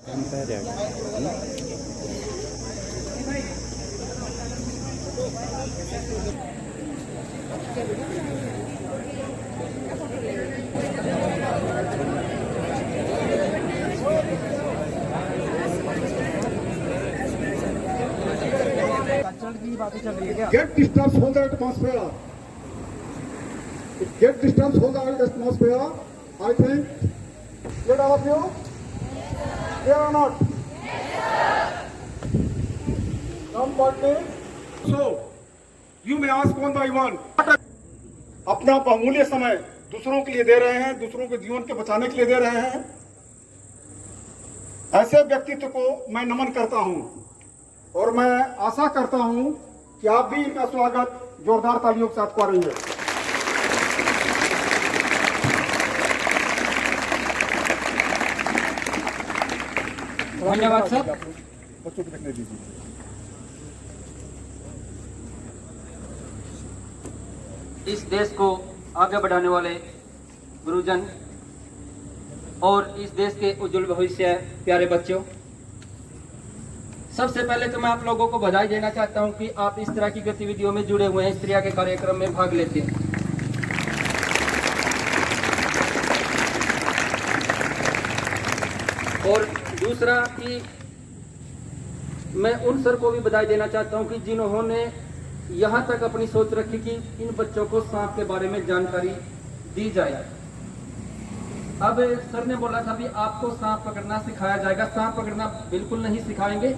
Get distance from the atmosphere. Get distance from the atmosphere. I think. Clear all of you? Clear or not? Come party. So, you may ask one by one. अपना बहुमूल्य समय दूसरों के लिए दे रहे हैं, दूसरों के जीवन के बचाने के लिए दे रहे हैं। ऐसे व्यक्तित्व को मैं नमन करता हूं और मैं आशा करता हूं कि आप भी इनका स्वागत जोरदार तालियों के साथ करेंगे। धन्यवाद सर। बच्चों को देखने दीजिए। इस देश को आगे बढ़ाने वाले गुरुजन और इस देश के उज्जवल भविष्य प्यारे बच्चों, सबसे पहले तो मैं आप लोगों को बधाई देना चाहता हूं कि आप इस तरह की गतिविधियों में जुड़े हुए हैं, इस तरह के कार्यक्रम में भाग लेते हैं। और दूसरा कि मैं उन सर को भी बधाई देना चाहता हूं कि जिन्होंने यहां तक अपनी सोच रखी कि इन बच्चों को सांप के बारे में जानकारी दी जाए। अब सर ने बोला था भी आपको सांप पकड़ना सिखाया जाएगा। सांप पकड़ना बिल्कुल नहीं सिखाएंगे,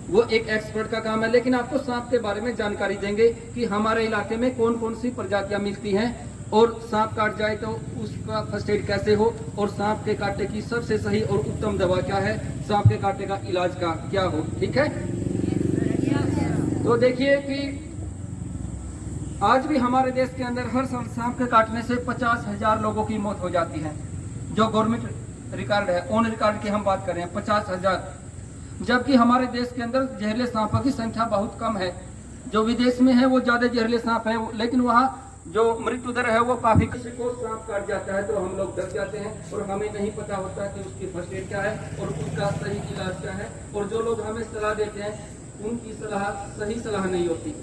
वो एक एक्सपर्ट का काम है, लेकिन आपको सांप के बारे में जानकारी देंगे कि हमारे इलाके में कौन कौन सी प्रजातियां मिलती हैं और सांप काट जाए तो उसका फर्स्ट एड कैसे हो और सांप के कांटे की सबसे सही और उत्तम दवा क्या है, सांप के कांटे का इलाज का क्या हो। ठीक है, तो देखिए कि आज भी हमारे देश के अंदर हर साल सांप के काटने से 50,000 लोगों की मौत हो जाती है, जो गवर्नमेंट रिकॉर्ड है। ऑन रिकॉर्ड की हम बात कर रहे हैं 50,000, जबकि हमारे देश के अंदर जहरीले सांपों की संख्या बहुत कम है। जो विदेश में है वो ज्यादा जहरीले सांप है, लेकिन वहाँ जो मृत्यु दर है वो काफी। किसी को सांप काट जाता है तो हम लोग डर जाते हैं और हमें नहीं पता होता कि उसकी फर्स्ट एड क्या है और उसका सही इलाज क्या है। और जो लोग हमें सलाह देते हैं उनकी सलाह सही सलाह नहीं होती।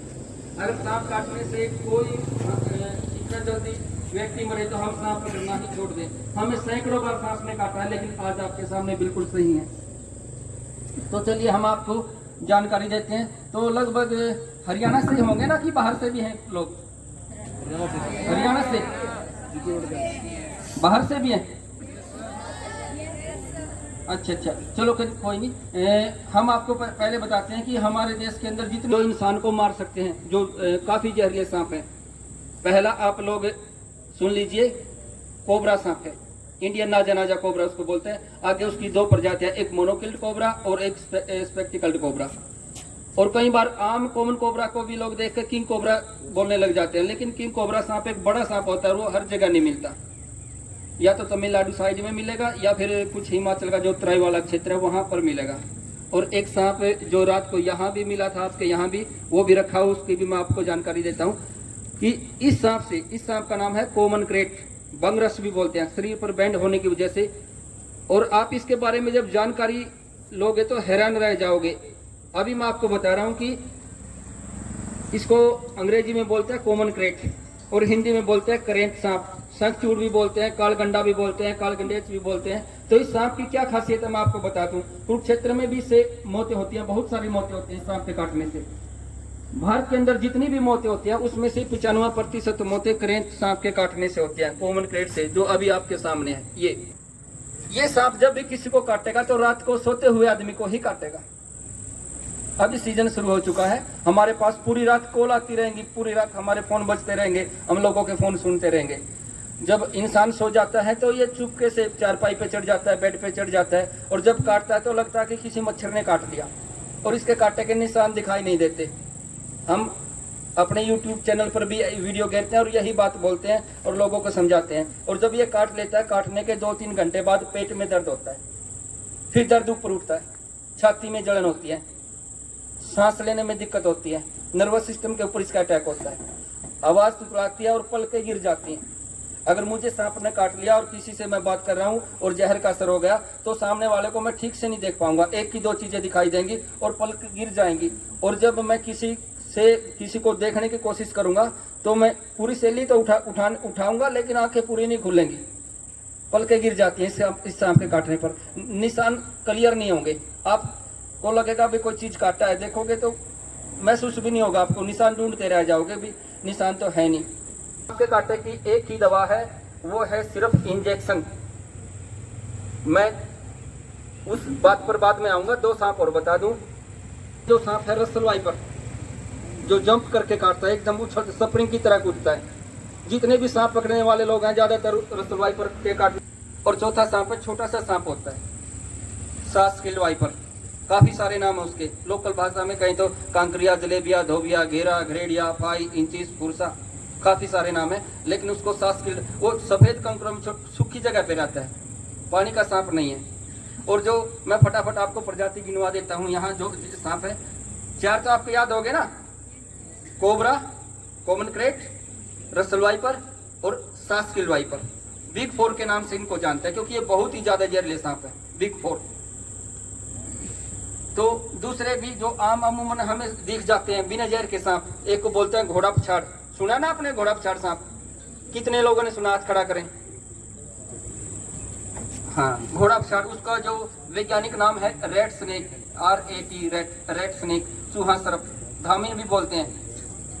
अगर सांप काटने से कोई इतना जल्दी व्यक्ति मरे तो हम सांप पकड़ना ही छोड़ दें। हमें सैकड़ों बार सांप ने काटा है, लेकिन आज आपके सामने बिल्कुल सही है। तो चलिए हम आपको जानकारी देते हैं। तो लगभग हरियाणा से होंगे ना कि बाहर से भी हैं लोग? हरियाणा से, बाहर से भी हैं। अच्छा, चलो कोई नहीं। हम आपको पहले बताते हैं कि हमारे देश के अंदर जितने इंसान को मार सकते हैं, जो काफी जहरीले सांप हैं। पहला आप लोग सुन लीजिए, कोबरा सांप है, इंडियन नाजा कोबरा उसको बोलते हैं। आगे उसकी दो प्रजातियां, एक मोनोकिल्ड कोबरा और एक स्पेक्टिकल्ड कोबरा। और कई बार आम कॉमन कोबरा को भी लोग देखकर किंग कोबरा बोलने लग जाते हैं, लेकिन किंग कोबरा सांप एक बड़ा सांप होता है, वो हर जगह नहीं मिलता। या तो तमिलनाडु साइड में मिलेगा या फिर कुछ हिमाचल का जो तराई वाला क्षेत्र है वहां पर मिलेगा। और एक सांप जो रात को यहाँ भी मिला था, आपके यहाँ भी, वो भी रखा हो, उसकी भी मैं आपको जानकारी देता हूँ कि इस सांप का नाम है कॉमन क्रेट, बंगरस भी बोलते हैं, शरीर पर बैंड होने की वजह से। और आप इसके बारे में जब जानकारी लोगे तो हैरान रह जाओगे। अभी मैं आपको बता रहा हूँ कि इसको अंग्रेजी में बोलते हैं कॉमन क्रेट और हिंदी में बोलते हैं करेंट सांप, शंखचूड़ भी बोलते हैं, कालगंडा भी बोलते हैं, कालगंडेच भी बोलते हैं। तो इस सांप की क्या खासियत है मैं आपको बता दूं। कुरुक्षेत्र में भी इससे मौतें होती हैं, बहुत सारी मौतें होती हैं सांप के काटने से। भारत के अंदर जितनी भी मौतें होती हैं उसमें से 95% मौतें करेंट सांप के काटने से होती हैं, कॉमन क्रेट से, जो अभी आपके सामने है। ये सांप जब भी किसी को काटेगा तो रात को सोते हुए आदमी को ही काटेगा। अभी सीजन शुरू हो चुका है, हमारे पास पूरी रात कॉल आती रहेंगी, पूरी रात हमारे फोन बजते रहेंगे, हम लोगों के फोन सुनते रहेंगे। जब इंसान सो जाता है तो ये चुपके से चारपाई पे चढ़ जाता है, बेड पे चढ़ जाता है, और जब काटता है तो लगता है कि किसी मच्छर ने काट लिया, और इसके कांटे के निशान दिखाई नहीं देते। हम अपने YouTube चैनल पर भी वीडियो कहते हैं और यही बात बोलते हैं और लोगों को समझाते हैं। और जब ये काट लेता है, काटने के 2-3 घंटे बाद पेट में दर्द होता है, फिर दर्द ऊपर उठता है, छाती में जलन होती है, सांस लेने में दिक्कत होती है, नर्वस सिस्टम के ऊपर इसका अटैक होता है, आवाज टुकराती है और पलकें गिर जाती हैं। अगर मुझे सांप ने काट लिया और किसी से मैं बात कर रहा हूँ और जहर का असर हो गया तो सामने वाले को मैं ठीक से नहीं देख पाऊंगा, एक की दो चीजें दिखाई देंगी और पलक गिर जाएंगी। और जब मैं किसी को देखने की कोशिश करूंगा तो मैं पूरी सैली तो उठाऊंगा लेकिन आंखें पूरी नहीं खुलेंगी, पलकें गिर जाती हैं इस सांप के काटने पर। निशान क्लियर नहीं होंगे, आपको लगेगा भी कोई चीज काटा है, देखोगे तो महसूस भी नहीं होगा आपको, निशान ढूंढते रह जाओगे भी निशान तो है नहीं। आपके कांटे की एक ही दवा है, वो है सिर्फ इंजेक्शन। मैं उस बात पर बाद में आऊंगा। दो सांप और बता दूं। जो सांप है रसल वाइपर, जो जंप करके काटता है, एकदम उछल स्प्रिंग की तरह कूदता है। जितने भी सांप पकड़ने वाले लोग हैं ज्यादातर रसल वाइपर के काट। और चौथा सांप है, छोटा सा सांप होता है, सास किल वाइपर। काफी सारे नाम है उसके, लोकल भाषा में कहीं तो कांकरिया, जलेबिया, धोबिया, घेरा, घरेड़िया, फाई, इंचिस, फुरसा, काफी सारे नाम है। लेकिन उसको सास किल, वो सफेद कंकरों में सूखी जगह पे रहता है, पानी का सांप नहीं है। और जो मैं फटाफट आपको प्रजाति गिनवा देता हूँ, यहाँ जो सांप है 4 तो आपको याद हो गए ना, cobra, common crate, Russell viper और सास किल वाइपर। बिग 4 के नाम से इनको जानते हैं क्योंकि ये बहुत ही ज्यादा जहरीले सांप है, बिग 4। तो दूसरे भी जो आम अमूमन हमें दिख जाते हैं बिना जहर के सांप, एक को बोलते हैं घोड़ा पछाड़। सुना ना आपने घोड़ा पछाड़ सांप? कितने लोगों ने सुना? हाथ खड़ा करें। हाँ, घोड़ा पछाड़। उसका जो वैज्ञानिक नाम है red snake, RAT, red snake, चूहा सर्प, धामिन भी बोलते हैं,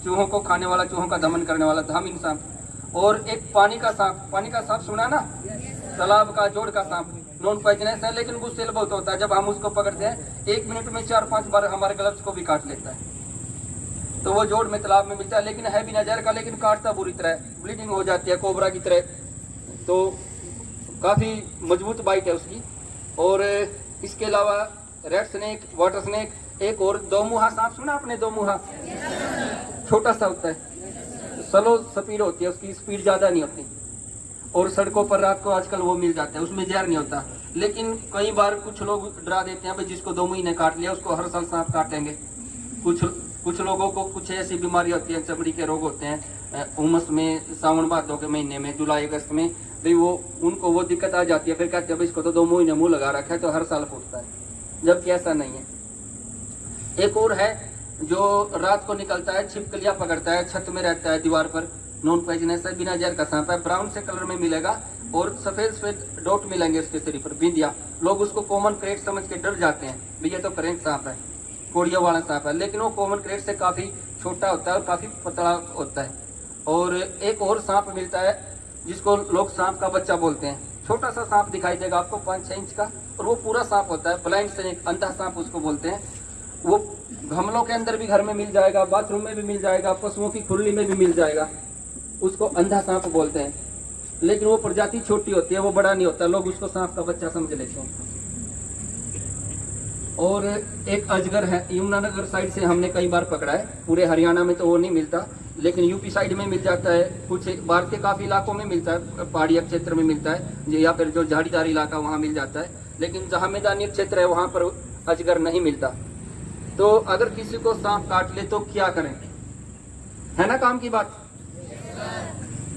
चूहों को खाने वाला, चूहों का दमन करने वाला धामिन सांप। और एक पानी का सांप, पानी का सांप सुना ना, तालाब का जोड़ का सांप, नॉन पॉइजनस है लेकिन गुस्सेल बहुत होता है। जब हम उसको पकड़ते हैं 1 मिनट में 4-5 बार हमारे ग्लव्स को भी काट लेता है। तो वो जोड़ में तालाब में मिलता है, लेकिन है बिना जहर का, लेकिन काटता बुरी तरह, ब्लीडिंग हो जाती है कोबरा की तरह। तो काफी मजबूत बाइट है उसकी। और इसके अलावा रेड स्नेक, वाटर स्नेक, एक और दोमुहा सांप सुना आपने? दोमुहा छोटा सा होता है, स्लो स्पीड होती है उसकी, स्पीड ज्यादा नहीं होती। और सड़कों पर रात को आजकल वो मिल जाता है, उसमें जहर नहीं होता। लेकिन कई बार कुछ लोग डरा देते हैं भाई जिसको 2 महीने काट लिया उसको हर साल सांप काटेंगे। कुछ लोगों को कुछ ऐसी बीमारी होती है, चमड़ी के रोग होते हैं, उमस में, सावन भादों के महीने में, जुलाई अगस्त में, भाई वो उनको वो दिक्कत आ जाती है। फिर कहते हैं भाई इसको तो 2 महीने मुंह लगा रखा है तो हर साल फूटता है, जबकि ऐसा नहीं है। एक और है जो रात को निकलता है, छिपकलियां पकड़ता है, छत में रहता है, दीवार पर, नॉन पॉइजनस है, बिना जहर का सांप है, ब्राउन से कलर में मिलेगा और सफेद सफेद डॉट मिलेंगे उसके शरीर पर, बिंदिया। लोग उसको कॉमन क्रेट समझ के डर जाते हैं, भैया तो करेंट सांप है, कोड़ियों वाला सांप है, लेकिन वो कॉमन क्रेट से काफी छोटा होता है और काफी पतला होता है। और एक और सांप मिलता है जिसको लोग सांप का बच्चा बोलते हैं, छोटा सा सांप दिखाई देगा आपको 5-6 इंच का, और वो पूरा सांप होता है, ब्लाइंड स्नेक, अंधा सांप उसको बोलते हैं। वो गमलों के अंदर भी घर में मिल जाएगा, बाथरूम में भी मिल जाएगा, पशुओं की खुरली में भी मिल जाएगा, उसको अंधा सांप बोलते हैं। लेकिन वो प्रजाति छोटी होती है, वो बड़ा नहीं होता, लोग उसको सांप का बच्चा समझ लेते हैं। और एक अजगर है, यमुनानगर साइड से हमने कई बार पकड़ा है, पूरे हरियाणा में तो वो नहीं मिलता, लेकिन यूपी साइड में मिल जाता है, कुछ भारत के काफी इलाकों में मिलता है, पहाड़ी क्षेत्र में मिलता है, या फिर जो झाड़ीदार इलाका वहाँ मिल जाता है। लेकिन जहाँ मैदानी क्षेत्र है वहाँ पर अजगर नहीं मिलता। तो अगर किसी को सांप काट ले तो क्या करें, है ना काम की बात।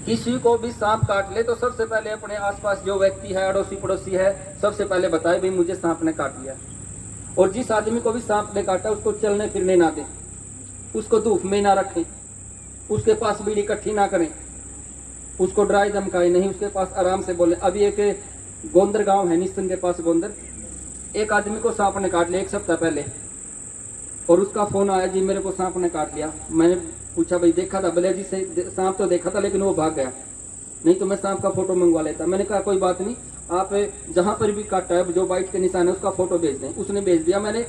किसी को भी सांप काट ले तो सबसे पहले अपने आसपास जो व्यक्ति है, अड़ोसी पड़ोसी है, सबसे पहले बताए भाई मुझे सांप ने काट लिया। और जिस आदमी को भी सांप ने काटा उसको चलने फिरने ना दें, उसको धूप में ना रखें, उसके पास बीड़ी इकट्ठी ना करें, उसको डराए धमकाए नहीं, उसके पास आराम से बोले। अभी एक गोंदर गांव है निस्सन के पास, गोंदर, एक आदमी को सांप ने काट लिया 1 सप्ताह पहले, और उसका फोन आया, जी मेरे को सांप ने काट लिया। मैंने पूछा भाई देखा था? बोले जी से सांप तो देखा था लेकिन वो भाग गया, नहीं तो मैं सांप का फोटो मंगवा लेता। मैंने कहा कोई बात नहीं, आप जहां पर भी काटा है जो बाइट के निशान है उसका फोटो भेज दें। उसने भेज दिया, मैंने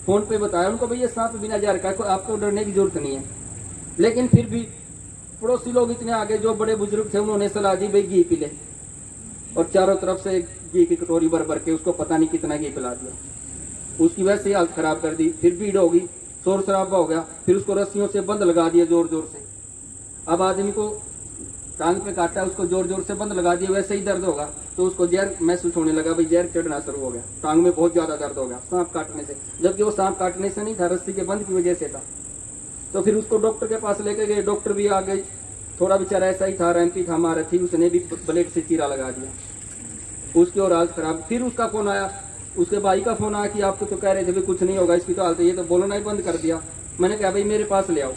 फोन पे बताया उनको भाई ये सांप बिना जहर का है, आपको डरने की जरूरत नहीं है। लेकिन फिर भी पड़ोसी लोग इतने आगे, जो बड़े बुजुर्ग थे उन्होंने सलाह दी भाई घी पी ले, और चारों तरफ से घी की कटोरी भर भर के उसको पता नहीं कितना घी पिला दिया, उसकी वैसे ही हालत खराब कर दी। फिर भीड़ होगी, शोर शराबा हो गया, फिर उसको रस्सियों से बंद लगा दिया जोर जोर से। अब आदमी को टांग पे काटा, उसको जोर जोर से बंद लगा दिया, वैसे ही दर्द होगा तो उसको जहर महसूस होने लगा, भाई जहर चढ़ना शुरू हो गया, टांग में बहुत ज्यादा दर्द हो गया सांप काटने से, जबकि वो सांप काटने से नहीं था, रस्सी के बंद की वजह से था। तो फिर उसको डॉक्टर के पास लेके गए, डॉक्टर भी आ गए, थोड़ा बेचारा ऐसा ही था, रैम्पी था हमारा थी, उसने भी ब्लेड से चीरा लगा दिया, उसकी और हालत खराब। फिर उसका फोन आया, उसके भाई का फोन आया कि आपको तो कह रहे थे भी कुछ नहीं होगा, इसकी तो हालत, ये तो बोलना ही बंद कर दिया। मैंने कहा भाई मेरे पास ले आओ।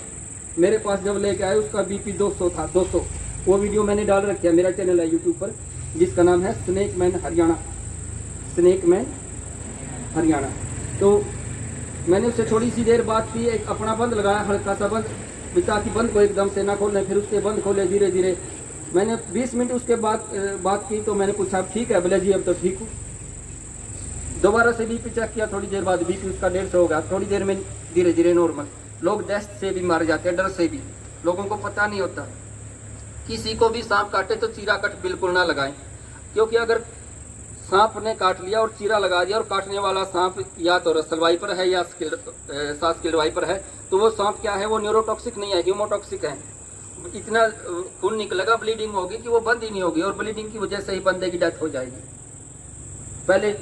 मेरे पास जब लेके आए उसका बीपी 200 था, 200। वो वीडियो मैंने डाल रखी है, मेरा चैनल है यूट्यूब पर, जिसका नाम है snake man Haryana, snake man Haryana. तो मैंने उससे थोड़ी सी देर बात की, एक अपना बंद लगाया, हल्का सा बंद, ताकि बंद को एकदम से ना खोलें, फिर उसके बंद खोले धीरे धीरे। मैंने 20 मिनट उसके बाद बात की, तो मैंने पूछा ठीक है? बोले जी अब तो ठीक हूँ। दोबारा से बीपी चेक किया, थोड़ी देर बाद बीपी उसका 150 हो गया, थोड़ी देर में धीरे धीरे नॉर्मल। लोग दस्त से भी मारे जाते हैं, डर से भी, लोगों को पता नहीं होता। किसी को भी सांप काटे तो चीरा कट बिल्कुल ना लगाएं, क्योंकि अगर सांप ने काट लिया और चीरा लगा दिया और काटने वाला सांप या तो रसल वाइपर है या स्किल्ड वाइपर है, तो वो सांप क्या है, वो न्यूरोटॉक्सिक नहीं है, ह्यूमोटॉक्सिक है। इतना खून निकलेगा, ब्लीडिंग होगी कि वो बंद ही नहीं होगी, और ब्लीडिंग की वजह से ही बंदे की डेथ हो जाएगी। पहले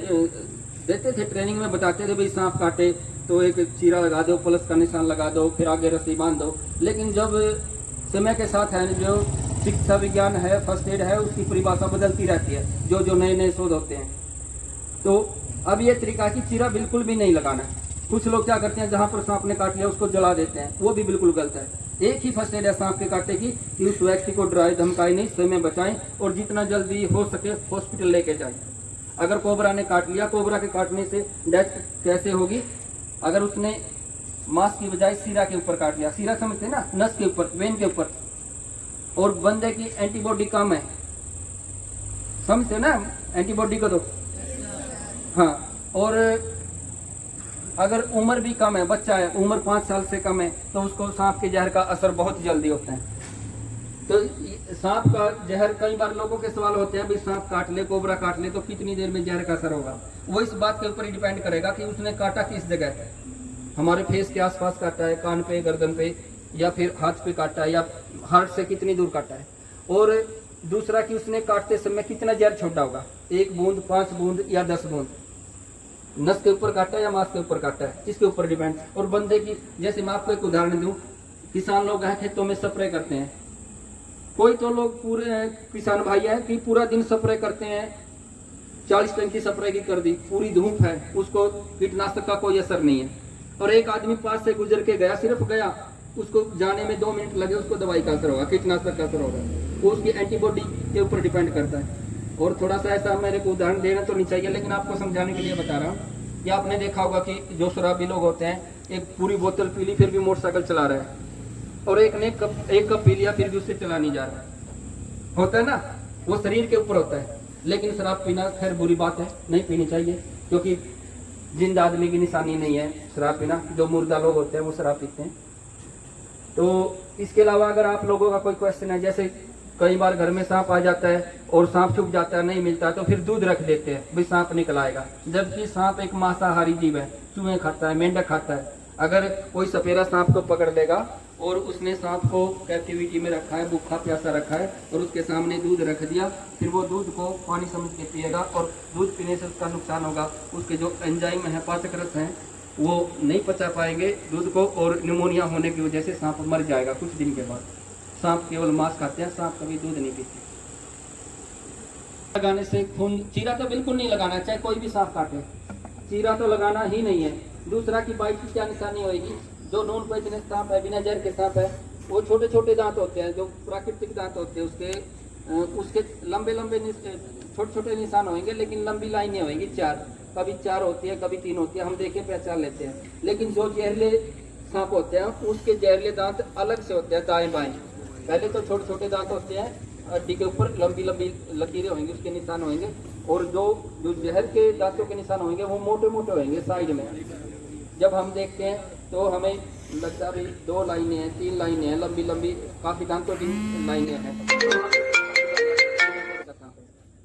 देते थे ट्रेनिंग में, बताते थे भाई सांप काटे तो एक चीरा लगा दो, प्लस का निशान लगा दो, फिर आगे रस्सी बांध दो। लेकिन जब समय के साथ है, जो चिकित्सा विज्ञान है, फर्स्ट एड है, उसकी परिभाषा बदलती रहती है, जो नए नए शोध होते हैं। तो अब ये तरीका कि चीरा बिल्कुल भी नहीं लगाना है। कुछ लोग क्या करते हैं, जहाँ पर सांप ने काट लिया उसको जला देते हैं, वो भी बिल्कुल गलत है। एक ही फर्स्ट एड है सांप के काटे की, कि उस व्यक्ति को डराए धमकाए नहीं, समय बचाएं और जितना जल्दी हो सके हॉस्पिटल लेके जाएं। अगर कोबरा ने काट लिया, कोबरा के काटने से डेथ कैसे होगी? अगर उसने मांस की बजाय सीरा के ऊपर काट लिया, सीरा समझते हैं ना, नस के ऊपर, वेन के ऊपर, और बंदे की एंटीबॉडी कम है, समझते ना एंटीबॉडी को तो, हाँ, और अगर उम्र भी कम है, बच्चा है, उम्र 5 साल से कम है, तो उसको सांप के जहर का असर बहुत जल्दी होता है। तो सांप का जहर, कई बार लोगों के सवाल होते हैं, भाई सांप काट ले, कोबरा काट ले तो कितनी देर में जहर का असर होगा? वो इस बात के ऊपर ही डिपेंड करेगा कि उसने काटा किस जगह है। हमारे फेस के आसपास काटा है, कान पे, गर्दन पे, या फिर हाथ पे काटा है, या हार्ट से कितनी दूर काटा है, और दूसरा कि उसने काटते समय कितना जहर छोड़ा होगा, 1 बूंद, 5 बूंद या 10 बूंद। नस के ऊपर काटा है या मांस के ऊपर काटा है, इसके ऊपर डिपेंड। और बंदे की, जैसे मैं आपको एक उदाहरण दूं, किसान लोग हैं खेतों में स्प्रे करते हैं, कोई तो लोग पूरे किसान भाई है कि पूरा दिन स्प्रे करते हैं, 40 टंकी स्प्रे की कर दी, पूरी धूप है, उसको कीटनाशक का कोई असर नहीं है। और एक आदमी पास से गुजर के गया, सिर्फ गया, उसको जाने में 2 मिनट लगे, उसको दवाई का असर होगा, कीटनाशक का असर होगा। वो उसकी एंटीबॉडी के ऊपर डिपेंड करता है। और थोड़ा सा ऐसा मेरे को उदाहरण देना तो नहीं चाहिए, लेकिन आपको समझाने के लिए बता रहा हूँ कि आपने देखा होगा कि जो शराबी लोग होते हैं, एक पूरी बोतल पी ली फिर भी मोटरसाइकिल चला रहा है, और एक ने एक कप पी लिया फिर भी उससे चला नहीं जा रहा, होता है ना, वो शरीर के ऊपर होता है। लेकिन शराब पीना खैर बुरी बात है, नहीं पीनी चाहिए, क्योंकि जिंदा आदमी की निशानी नहीं है शराब पीना, जो मुर्दा लोग होते हैं वो शराब पीते हैं। तो इसके अलावा अगर आप लोगों का कोई क्वेश्चन है, जैसे कई बार घर में सांप आ जाता है और सांप छुप जाता है, नहीं मिलता, तो फिर दूध रख देते हैं, भाई सांप निकल आएगा, जबकि सांप एक मांसाहारी जीव है, चूहे खाता है, मेंढक खाता है। अगर कोई सपेरा सांप को पकड़ लेगा और उसने सांप को कैप्टिविटी में रखा है, भूखा प्यासा रखा है, और उसके सामने दूध रख दिया, फिर वो दूध को पानी समझ के पिएगा, और दूध पीने से उसका नुकसान होगा, उसके जो एंजाइम है, पाचक रस हैं, वो नहीं पचा पाएंगे दूध को, और निमोनिया होने की वजह से सांप मर जाएगा कुछ दिन के बाद। सांप केवल मांस खाते हैं, सांप कभी दूध नहीं पीते। लगाने से खून, चीरा तो बिल्कुल नहीं लगाना, चाहे कोई भी सांप काटे, चीरा तो लगाना ही नहीं है। दूसरा की बाइट की क्या निशानी होगी, जो नॉन पॉइजनस सांप है, बिना जहर के सांप है, वो छोटे छोटे दांत होते हैं, जो प्राकृतिक दांत होते हैं, उसके लंबे लंबे छोटे छोटे निशान होंगे, लेकिन लंबी लाइनें होंगी, 4, कभी 4 होती है, कभी 3 होती है, हम देख के पहचान लेते हैं। लेकिन जो जहरीले सांप होते हैं, उसके जहरीले दांत अलग से होते हैं, दाएं बाएं। पहले तो छोटे छोटे दांत होते हैं, हड्डी के ऊपर लंबी लंबी लकीरें होंगी, उसके निशान होंगे, और जो जहर के दांतों के निशान होंगे वो मोटे मोटे होंगे साइड में। जब हम देखते हैं तो हमें लगता है 2 लाइनें हैं, 3 लाइनें हैं, लंबी लंबी काफी दांतों की लाइनें हैं।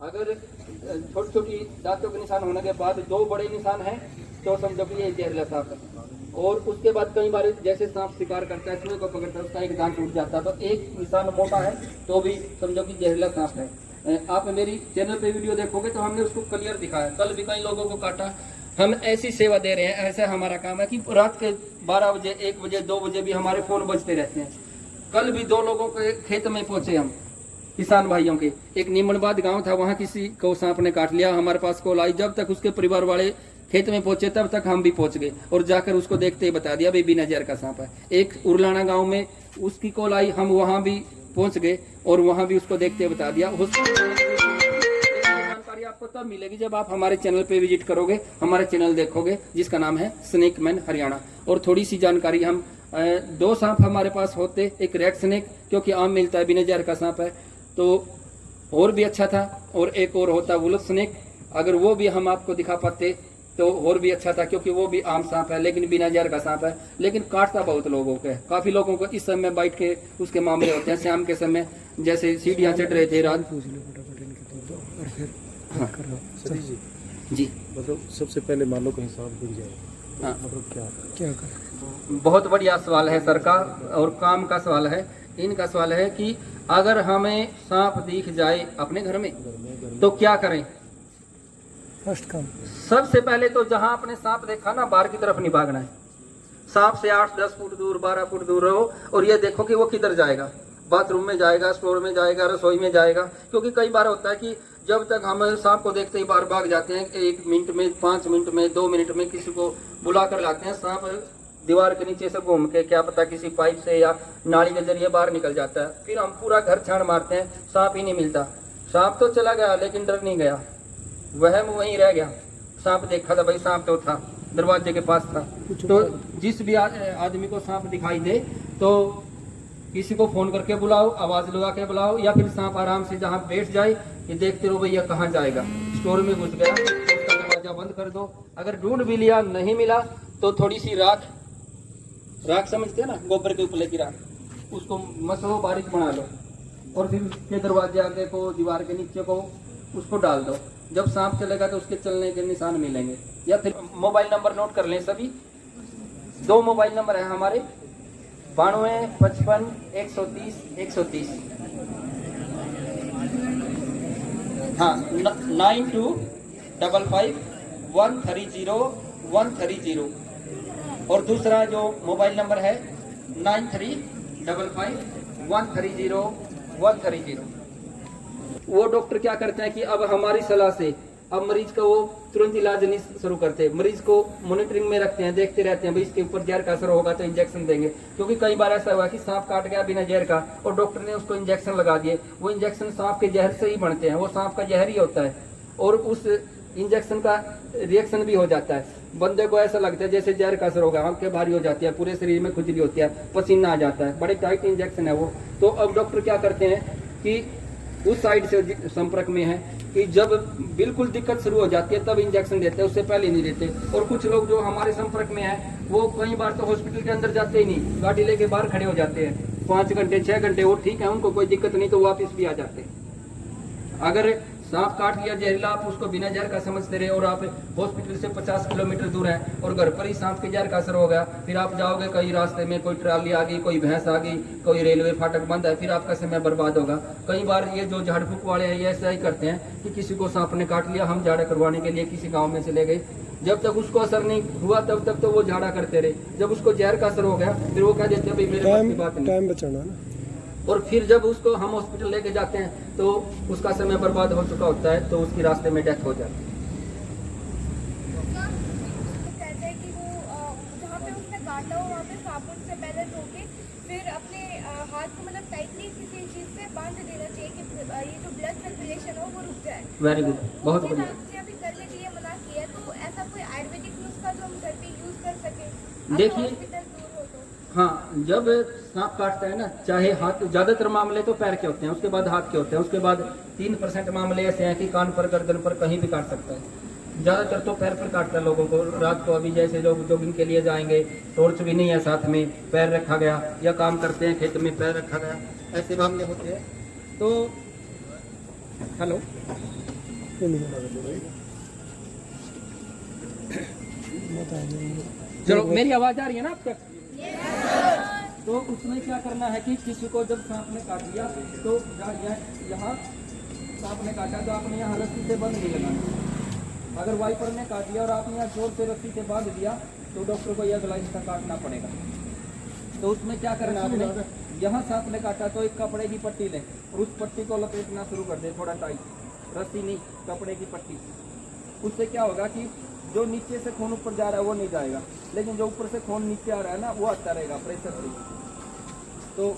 अगर छोटी छोटी दांतों के निशान होने के बाद 2 बड़े निशान हैं, तो समझो कि ये जहरीला सांप है। और उसके बाद कई बार जैसे सांप शिकार करता है, चूहे को पकड़ता है, उसका एक दांत टूट जाता है, तो एक निशान मोटा है तो भी समझो कि जहरीला सांप है। आप मेरी चैनल पे वीडियो देखोगे तो हमने उसको क्लियर दिखाया, कल भी कई लोगों को काटा। हम ऐसी सेवा दे रहे हैं, ऐसा हमारा काम है कि रात के 12 बजे, 1 बजे, 2 बजे भी हमारे फ़ोन बजते रहते हैं। कल भी 2 लोगों के खेत में पहुंचे हम, किसान भाइयों के। एक नीमनबाद गांव था, वहां किसी को सांप ने काट लिया। हमारे पास कॉल आई, जब तक उसके परिवार वाले खेत में पहुंचे तब तक हम भी पहुंच गए और जाकर उसको देखते ही बता दिया भाई बिना जहर का सांप है। एक उरलाना गांव में उसकी कॉल आई, हम वहां भी पहुंच गए और वहां भी उसको देखते ही बता दिया। जानकारी आपको तब मिलेगी जब आप हमारे चैनल पे विजिट करोगे, हमारा चैनल देखोगे जिसका नाम है स्नेक मैन हरियाणा। और थोड़ी सी जानकारी, हम 2 सांप हमारे पास होते, एक रेड स्नेक क्योंकि आम मिलता है, बिना जहर का सांप है तो और भी अच्छा था, और एक और होता वुल्फ स्नेक, अगर वो भी हम आपको दिखा पाते तो और भी अच्छा था क्योंकि वो भी आम सांप है लेकिन बिना जहर का सांप है, लेकिन काटता बहुत लोगों को है। काफी लोगों को इस समय बाइट के उसके मामले होते हैं, शाम के समय जैसे सीढ़ियां चढ़ रहे थे रात। हाँ। जी मतलब सबसे पहले मान लो कहीं सांप दिख जाए तो हाँ। मतलब क्या करें? बहुत बढ़िया सवाल है सर का, और काम का सवाल है। इनका सवाल है कि अगर हमें सांप दिख जाए अपने घर में तो क्या करें। फर्स्ट काम सबसे पहले तो जहां आपने सांप देखा ना, बाहर की तरफ नहीं भागना है। सांप से 8-10 फुट दूर, 12 फुट दूर रहो और ये देखो कि वो किधर जाएगा। बाथरूम में जाएगा, स्टोर में जाएगा, रसोई में जाएगा। क्योंकि कई बार होता है कि जब तक हम सांप को देखते ही बाहर भाग जाते हैं, 1 मिनट में, 5 मिनट में, 2 मिनट में किसी को बुला कर लाते हैं, सांप दीवार के नीचे से घूम के क्या पता किसी पाइप से या नाली के जरिए बाहर निकल जाता है। फिर हम पूरा घर छान मारते हैं, सांप ही नहीं मिलता। सांप तो चला गया लेकिन डर नहीं गया, वह वहीं रह गया। सांप देखा था भाई, सांप तो था, दरवाजे के पास था। तो जिस भी आदमी को सांप दिखाई दे तो किसी को फोन करके बुलाओ, आवाज लगा के बुलाओ, या फिर सांप आराम से जहाँ बैठ जाए, ये देखते रहो भैया कहाँ जाएगा। स्टोर में घुस गया तो उसका दरवाजा बंद कर दो। अगर ढूंढ भी लिया, नहीं मिला, तो थोड़ी सी राख समझते हैं ना, गोबर के उपले की राख, उसको मसलो, बारीक बना लो और फिर उसके दरवाजे आगे को, दीवार के नीचे को उसको डाल दो। जब सांप चलेगा तो उसके चलने के निशान मिलेंगे। या फिर मोबाइल नंबर नोट कर लें सभी। 2 मोबाइल नंबर है हमारे, 92 55 130 130। हाँ, 9255 130 130। और दूसरा जो मोबाइल नंबर है 9355 130 130। वो डॉक्टर क्या करते हैं कि अब हमारी सलाह से अब मरीज का वो तुरंत इलाज नहीं शुरू करते, मरीज को मॉनिटरिंग में रखते हैं, देखते रहते हैं भाई इसके ऊपर जहर का असर होगा तो इंजेक्शन देंगे। क्योंकि कई बार ऐसा हुआ कि सांप काट गया बिना जहर का और डॉक्टर ने उसको इंजेक्शन लगा दिए। वो इंजेक्शन सांप के जहर से ही बनते हैं, वो सांप का जहर ही होता है और उस इंजेक्शन का रिएक्शन भी हो जाता है। बंदे को ऐसा लगता है जैसे जहर का असर होगा, आंखें भारी हो जाती है, पूरे शरीर में खुजली होती है, पसीना आ जाता है, बड़े टाइट इंजेक्शन है वो। तो अब डॉक्टर क्या करते हैं कि उस साइड से संपर्क में है कि जब बिल्कुल दिक्कत शुरू हो जाती है तब इंजेक्शन देते हैं, उससे पहले नहीं देते। और कुछ लोग जो हमारे संपर्क में है वो कई बार तो हॉस्पिटल के अंदर जाते ही नहीं, गाड़ी लेके बाहर खड़े हो जाते हैं 5 घंटे 6 घंटे, वो ठीक है, उनको कोई दिक्कत नहीं, तो वापस भी आ जाते हैं। अगर सांप काट लिया जहरीला, आप उसको बिना जहर का समझते रहे और आप हॉस्पिटल से 50 किलोमीटर दूर है और घर पर ही सांप के जहर का असर हो गया, फिर आप जाओगे कहीं रास्ते में कोई ट्राली आ गई, कोई भैंस आ गई, कोई रेलवे फाटक बंद है, फिर आपका समय बर्बाद होगा। कई बार ये जो झाड़ फूक वाले हैं ये ऐसा ही करते हैं कि किसी को सांप ने काट लिया, हम झाड़ा करवाने के लिए किसी गाँव में चले गए, जब तक उसको असर नहीं हुआ तब तक तो वो झाड़ा करते रहे, जब उसको जहर का असर हो गया फिर वो कह देते हैं भाई मेरे पास की बात नहीं, टाइम बचाना ना। और फिर जब उसको हम हॉस्पिटल लेके जाते हैं तो उसका समय बर्बाद हो चुका होता है, तो उसकी रास्ते में डेथ हो जाती है। कहते हैं कि वो जहाँ पे उसने काटा हो वहाँ पे साबुन से पहले धो के फिर अपने हाथ को मतलब टाइटली किसी चीज़ से बांध देना चाहिए कि ये जो ब्लड सर्कुलेशन हो वो रुक जाए। वेरी गुड, बहुत बढ़िया। अभी करने के लिए मना किया, तो ऐसा कोई आयुर्वेदिक नुस्खा जो हम घर पे यूज कर सके देखिए, हॉस्पिटल दूर हो तो? हाँ, जब सांप काटता है ना, चाहे हाथ, ज्यादातर मामले तो पैर के होते हैं, उसके बाद हाथ के होते हैं, उसके बाद 3% मामले ऐसे हैं कि कान पर, गर्दन पर, कहीं भी काट सकता है। ज्यादातर तो पैर पर काटता है लोगों को। रात को अभी जैसे लोग जॉगिंग के लिए जाएंगे, टॉर्च भी नहीं है साथ में, पैर रखा गया, या काम करते हैं खेत में पैर रखा गया, ऐसे मामले होते हैं। तो हेलो, चलो मेरी आवाज आ रही है ना आप तक? तो उसमें क्या करना है कि किसी को जब सांप ने काट लिया तो यहाँ सांप ने काटा तो आपने यहाँ रस्सी से बंद नहीं लगाना। अगर वाइपर ने काट दिया और आपने यहाँ जोर से रस्सी से बांध दिया तो डॉक्टर को यह गला इसका काटना पड़ेगा। तो उसमें क्या करना है आपने, यहाँ सांप ने काटा तो एक कपड़े की पट्टी लें और उस पट्टी को लपेटना शुरू कर दें, थोड़ा टाइट, रस्सी नहीं, कपड़े की पट्टी। उससे क्या होगा कि जो नीचे से खून ऊपर जा रहा है वो नहीं जाएगा, लेकिन जो ऊपर से खून नीचे आ रहा है ना वो आता रहेगा प्रेशर से। तो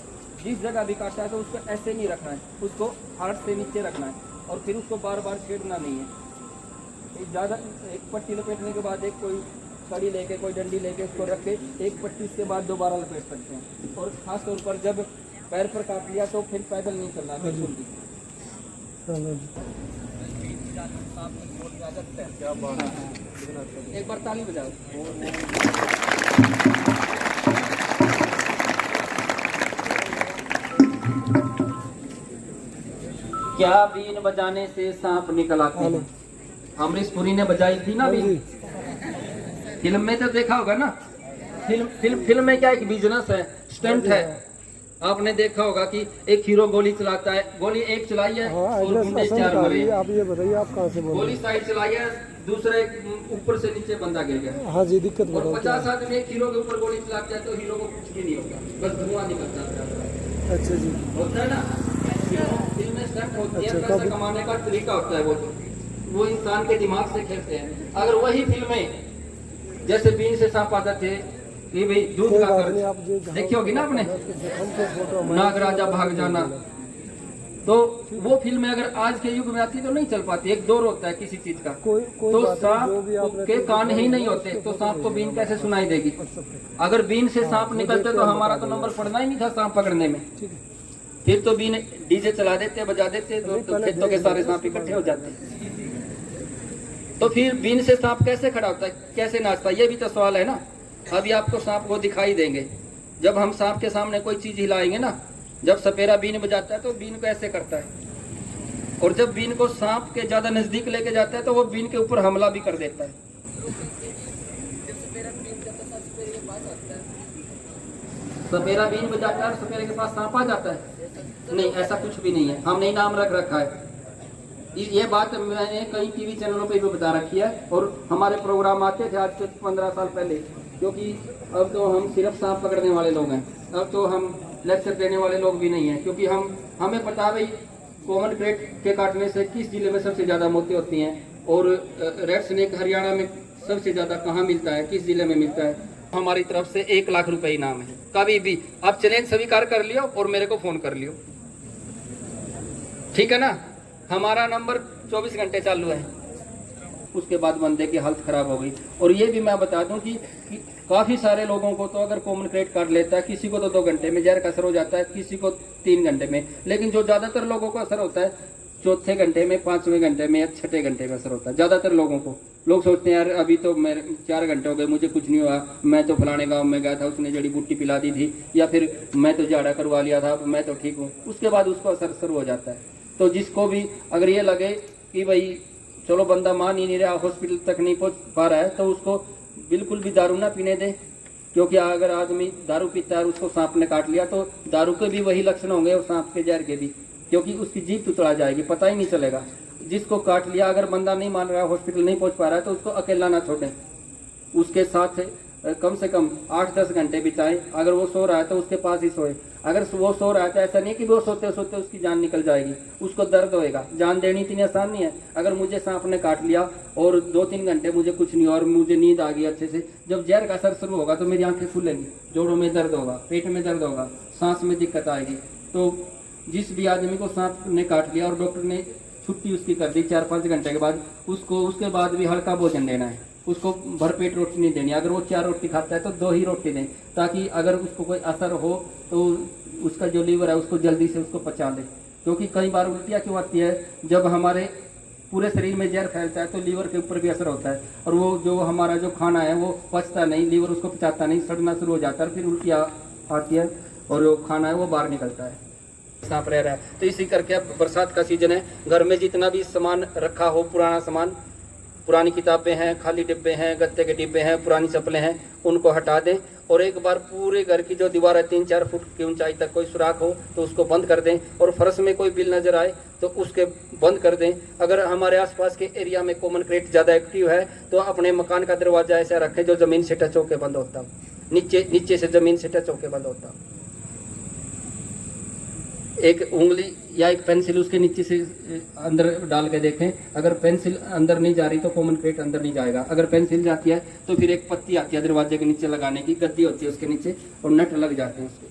जिस जगह भी काटा है तो उसको ऐसे नहीं रखना है, उसको हाथ से नीचे रखना है और फिर उसको बार बार छेड़ना नहीं है। ज़्यादा एक पट्टी लपेटने के बाद एक कोई कड़ी लेके, कोई डंडी लेके उसको रख के एक पट्टी उसके बाद दोबारा लपेट सकते हैं। और ख़ास तौर पर जब पैर पर काट लिया तो फिर पैदल नहीं चलना बिल्कुल भी। क्या बात है। एक बार ताली बजाओ। क्या बीन बजाने से सांप निकल आते हैं? अमरीश पुरी ने बजाई थी ना बीन, फिल्म में तो देखा होगा ना। फिल्म में क्या एक बिजनेस है, स्टंट है। आपने देखा होगा कि एक हीरो गोली चलाता है, गोली एक चलाई है और गुंडे चार मरे। आप ये बताइए आप कहाँ से बोल रहे गोली साइड चलाई है, दूसरे ऊपर से नीचे बंदा गिर गया। हैं? हाँ जी, दिक्कत और बताओ। 50 आदमी एक हीरो के ऊपर गोली चलाते हैं तो हीरो को कुछ भी नहीं होता, बस धुआं निकलता है। अच्छा जी, होता है ना, फिल्म में स्टंट होती है, अच्छा, पैसा कमाने का तरीका होता है। वो इंसान के दिमाग से खेलते हैं। अगर वही फिल्में जैसे बीन से सांप आते थे कि भाई दूध कोई का बात कर्ज, नहीं, आप जो देखी होगी ना आपने, जखम पे फोटो नागराजा भाग जाना। तो वो फिल्में अगर आज के युग में आती तो नहीं चल पाती। एक दौर होता है किसी चीज का, कोई तो बात नहीं, जो भी सांप आपने के कान ही नहीं होते तो सांप को बीन कैसे सुनाई देगी? अगर बीन से सांप निकलते तो हमारा तो नंबर पड़ना ही नहीं था सांप पकड़ने में। ठीक है। फिर तो बीन डीजे चला देते, बजा देते, तो खेतों के सारे सांप इकट्ठे हो जाते। तो फिर बीन से सांप कैसे खड़ा होता है, कैसे नाचता है, ये भी तो सवाल है ना। अभी आपको सांप को दिखाई देंगे, जब हम सांप के सामने कोई चीज हिलाएंगे ना, जब सपेरा बीन बजाता है तो बीन को ऐसे करता है, और जब बीन को सांप के ज्यादा नजदीक लेके जाता है तो वो बीन के ऊपर हमला भी कर देता है। सपेरा बीन बजाता है और सपेरे के पास सांप आ जाता है? नहीं, ऐसा कुछ भी नहीं है, हमने नाम रख रखा है। ये बात मैंने कई टीवी चैनलों पे भी बता रखी है, और हमारे प्रोग्राम आते थे आज से 15 साल पहले, क्योंकि अब तो हम सिर्फ सांप पकड़ने वाले लोग हैं, अब तो हम लेक्चर देने वाले लोग भी नहीं हैं, क्योंकि हमें पता है भाई कॉमन क्रेट के काटने से किस जिले में सबसे ज़्यादा मौतें होती हैं, और रेड स्नेक हरियाणा में सबसे ज़्यादा कहाँ मिलता है, किस जिले में मिलता है। हमारी तरफ से 1 लाख रुपए इनाम है। कभी भी आप चैलेंज स्वीकार कर लियो और मेरे को फ़ोन कर लियो, ठीक है ना। हमारा नंबर 24 घंटे चालू है। उसके बाद बंदे की हालत खराब हो गई। और ये भी मैं बता दूं कि काफ़ी सारे लोगों को तो अगर कॉमन क्रेट काट लेता है, किसी को तो 2 घंटे में जहर का असर हो जाता है, किसी को 3 घंटे में, लेकिन जो ज़्यादातर लोगों को असर होता है 4थे घंटे में, 5वें घंटे में या 6ठे घंटे में असर होता है ज़्यादातर लोगों को। लोग सोचते हैं यार अभी तो मेरे 4 घंटे हो गए, मुझे कुछ नहीं हुआ, मैं तो फलाने गांव में गया था, उसने जड़ी बूटी पिला दी थी, या फिर मैं तो झाड़ा करवा लिया था, मैं तो ठीक हूँ। उसके बाद उसको असर शुरू हो जाता है। तो जिसको भी अगर ये लगे कि भाई चलो बंदा मान ही नहीं रहा, हॉस्पिटल तक नहीं पहुँच पा रहा है, तो उसको बिल्कुल भी दारू ना पीने दें, क्योंकि अगर आदमी दारू पीता है और उसको सांप ने काट लिया तो दारू के भी वही लक्षण होंगे और सांप के जहर के भी, क्योंकि उसकी जीभ तुतड़ा जाएगी, पता ही नहीं चलेगा। जिसको काट लिया अगर बंदा नहीं मान रहा है, हॉस्पिटल नहीं पहुंच पा रहा है, तो उसको अकेला ना छोड़ें, उसके साथ कम से कम 8-10 घंटे बिताएं। अगर वो सो रहा है तो उसके पास ही सोए। अगर वो सो रहा है तो ऐसा नहीं कि वो सोते सोते उसकी जान निकल जाएगी, उसको दर्द होएगा। जान देनी इतनी आसान नहीं है। अगर मुझे सांप ने काट लिया और 2-3 घंटे मुझे कुछ नहीं हुआ और मुझे नींद आ गई अच्छे से, जब जहर का असर शुरू होगा तो मेरी आंखें खुलेंगी, जोड़ों में दर्द होगा, पेट में दर्द होगा, सांस में दिक्कत आएगी। तो जिस भी आदमी को सांप ने काट लिया और डॉक्टर ने छुट्टी उसकी कर दी 4-5 घंटे के बाद, उसको उसके बाद भी हल्का भोजन देना है, उसको भरपेट रोटी नहीं देनी। अगर वो 4 रोटी खाता है तो 2 ही रोटी दें, ताकि अगर उसको कोई असर हो तो उसका जो लीवर है उसको जल्दी से उसको पचा दे। क्योंकि कई बार उल्टियाँ क्यों आती है, जब हमारे पूरे शरीर में जहर फैलता है तो लीवर के ऊपर भी असर होता है, और वो जो हमारा जो खाना है वो पचता नहीं, लीवर उसको पचाता नहीं, सड़ना शुरू हो जाता है, फिर उल्टियाँ आती है और जो खाना है वो बाहर निकलता है, सांप रह रहा है। तो इसी करके अब बरसात का सीजन है, घर में जितना भी सामान रखा हो, पुराना सामान, पुरानी किताबें हैं, खाली डिब्बे हैं, गत्ते के डिब्बे हैं, पुरानी चप्पलें हैं, उनको हटा दें। और एक बार पूरे घर की जो दीवार है 3-4 फुट की ऊंचाई तक कोई सुराख हो तो उसको बंद कर दें, और फर्श में कोई बिल नजर आए तो उसके बंद कर दें। अगर हमारे आसपास के एरिया में कॉमन क्रेट ज़्यादा एक्टिव है तो अपने मकान का दरवाजा ऐसा रखें जो ज़मीन से टच होकर बंद होता हो। नीचे से जमीन से टच होके बंद होता। एक उंगली या एक पेंसिल उसके नीचे से अंदर डाल के देखें, अगर पेंसिल अंदर नहीं जा रही तो कॉमन प्लेट अंदर नहीं जाएगा। अगर पेंसिल जाती है तो फिर एक पत्ती आती है दरवाजे के नीचे लगाने की, गद्दी होती है उसके नीचे और नट लग जाते हैं उसके।